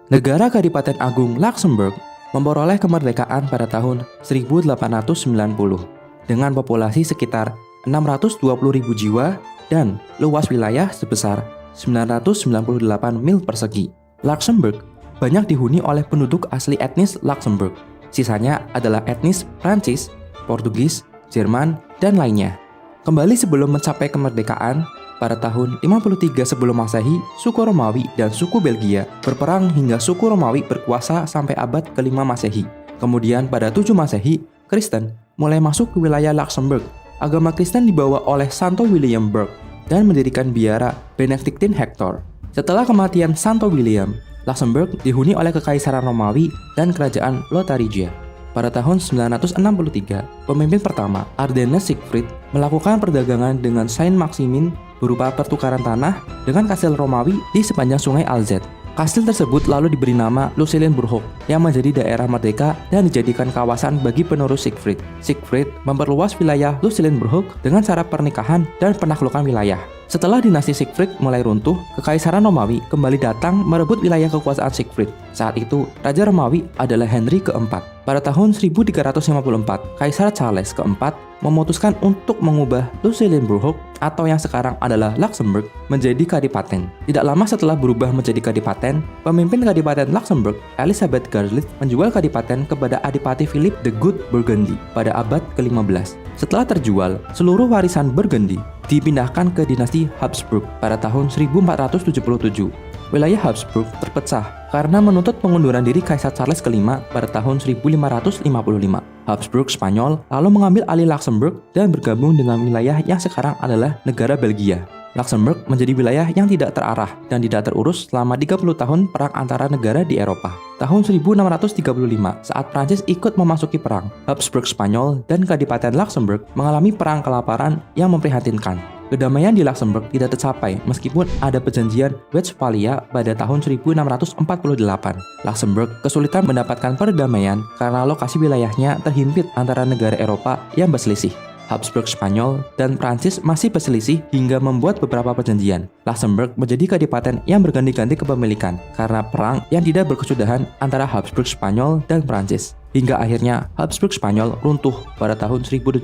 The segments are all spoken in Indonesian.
Negara Kadipaten Agung Luxembourg memperoleh kemerdekaan pada tahun 1890 dengan populasi sekitar 620.000 jiwa dan luas wilayah sebesar 998 mil persegi. Luxembourg banyak dihuni oleh penduduk asli etnis Luxembourg. Sisanya adalah etnis Prancis, Portugis, Jerman, dan lainnya. Kembali sebelum mencapai kemerdekaan, pada tahun 53 sebelum Masehi, suku Romawi dan suku Belgia berperang hingga suku Romawi berkuasa sampai abad ke-5 Masehi. Kemudian pada 7 Masehi, Kristen mulai masuk ke wilayah Luxembourg. Agama Kristen dibawa oleh Santo William Burke dan mendirikan biara Benedictine Hector. Setelah kematian Santo William, Luxembourg dihuni oleh Kekaisaran Romawi dan Kerajaan Lotharingia. Pada tahun 963, pemimpin pertama, Ardennes Siegfried, melakukan perdagangan dengan Saint Maximin berupa pertukaran tanah dengan kastil Romawi di sepanjang sungai Alzette. Kastil tersebut lalu diberi nama Luxembourg yang menjadi daerah merdeka dan dijadikan kawasan bagi penerus Siegfried. Siegfried memperluas wilayah Luxembourg dengan cara pernikahan dan penaklukan wilayah. Setelah dinasti Siegfried mulai runtuh, Kekaisaran Romawi kembali datang merebut wilayah kekuasaan Siegfried. Saat itu, Raja Romawi adalah Henry keempat. Pada tahun 1354, Kaisar Charles keempat memutuskan untuk mengubah Luxembourg atau yang sekarang adalah Luxembourg menjadi kadipaten. Tidak lama setelah berubah menjadi kadipaten, pemimpin kadipaten Luxembourg, Elizabeth Garlick, menjual kadipaten kepada Adipati Philip the Good Burgundy pada abad ke-15. Setelah terjual, seluruh warisan Burgundy dipindahkan ke dinasti Habsburg pada tahun 1477. Wilayah Habsburg terpecah karena menuntut pengunduran diri Kaisar Charles kelima pada tahun 1555. Habsburg Spanyol lalu mengambil alih Luxembourg dan bergabung dengan wilayah yang sekarang adalah negara Belgia. Luxembourg menjadi wilayah yang tidak terarah dan tidak terurus selama 30 tahun perang antara negara di Eropa. Tahun 1635, saat Prancis ikut memasuki perang, Habsburg Spanyol dan Kadipaten Luxembourg mengalami perang kelaparan yang memprihatinkan. Kedamaian di Luxembourg tidak tercapai meskipun ada perjanjian Westphalia pada tahun 1648. Luxembourg kesulitan mendapatkan perdamaian karena lokasi wilayahnya terhimpit antara negara Eropa yang berselisih. Habsburg Spanyol dan Prancis masih berselisih hingga membuat beberapa perjanjian. Luxembourg menjadi kadipaten yang berganti-ganti kepemilikan karena perang yang tidak berkesudahan antara Habsburg Spanyol dan Prancis. Hingga akhirnya Habsburg Spanyol runtuh pada tahun 1700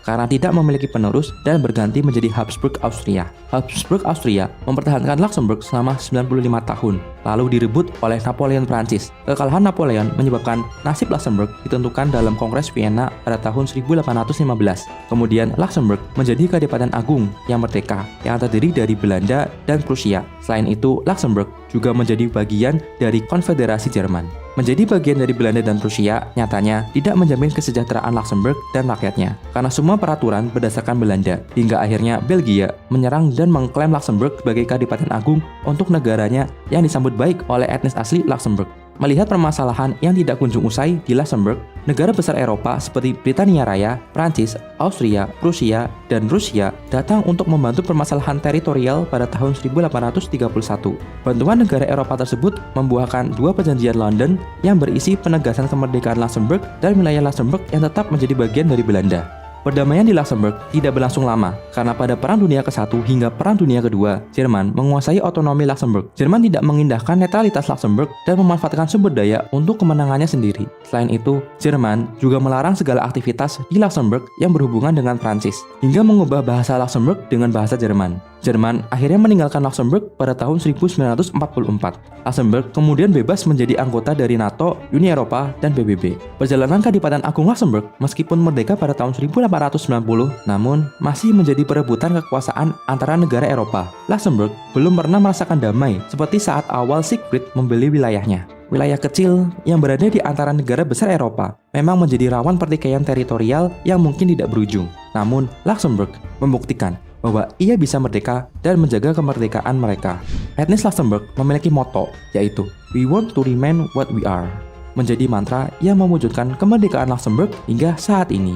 karena tidak memiliki penerus dan berganti menjadi Habsburg Austria. Habsburg Austria mempertahankan Luxembourg selama 95 tahun, lalu direbut oleh Napoleon Prancis. Kekalahan Napoleon menyebabkan nasib Luxembourg ditentukan dalam Kongres Vienna pada tahun 1815. Kemudian Luxembourg menjadi kadipaten agung yang merdeka yang terdiri dari Belanda dan Prusia. Selain itu, Luxembourg juga menjadi bagian dari Konfederasi Jerman. Menjadi bagian dari Belanda dan Prusia nyatanya tidak menjamin kesejahteraan Luxembourg dan rakyatnya, karena semua peraturan berdasarkan Belanda, hingga akhirnya Belgia menyerang dan mengklaim Luxembourg sebagai kadipaten agung untuk negaranya yang disambut baik oleh etnis asli Luxembourg. Melihat permasalahan yang tidak kunjung usai di Luxembourg, negara besar Eropa seperti Britania Raya, Prancis, Austria, Prusia, dan Rusia datang untuk membantu permasalahan teritorial pada tahun 1831. Bantuan negara Eropa tersebut membuahkan dua perjanjian London yang berisi penegasan kemerdekaan Luxembourg dan wilayah Luxembourg yang tetap menjadi bagian dari Belanda. Perdamaian di Luxembourg tidak berlangsung lama, karena pada Perang Dunia ke-1 hingga Perang Dunia ke-2, Jerman menguasai otonomi Luxembourg. Jerman tidak mengindahkan netralitas Luxembourg dan memanfaatkan sumber daya untuk kemenangannya sendiri. Selain itu, Jerman juga melarang segala aktivitas di Luxembourg yang berhubungan dengan Prancis, hingga mengubah bahasa Luxembourg dengan bahasa Jerman. Jerman akhirnya meninggalkan Luxembourg pada tahun 1944. Luxembourg kemudian bebas menjadi anggota dari NATO, Uni Eropa, dan PBB. Perjalanan Kadipaten Agung Luxembourg meskipun merdeka pada tahun 1890, namun masih menjadi perebutan kekuasaan antara negara Eropa. Luxembourg belum pernah merasakan damai seperti saat awal Siegfried membeli wilayahnya. Wilayah kecil yang berada di antara negara besar Eropa memang menjadi rawan pertikaian teritorial yang mungkin tidak berujung. Namun, Luxembourg membuktikan bahwa ia bisa merdeka dan menjaga kemerdekaan mereka. Etnis Luxembourg memiliki moto, yaitu "We want to remain what we are", menjadi mantra yang mewujudkan kemerdekaan Luxembourg hingga saat ini.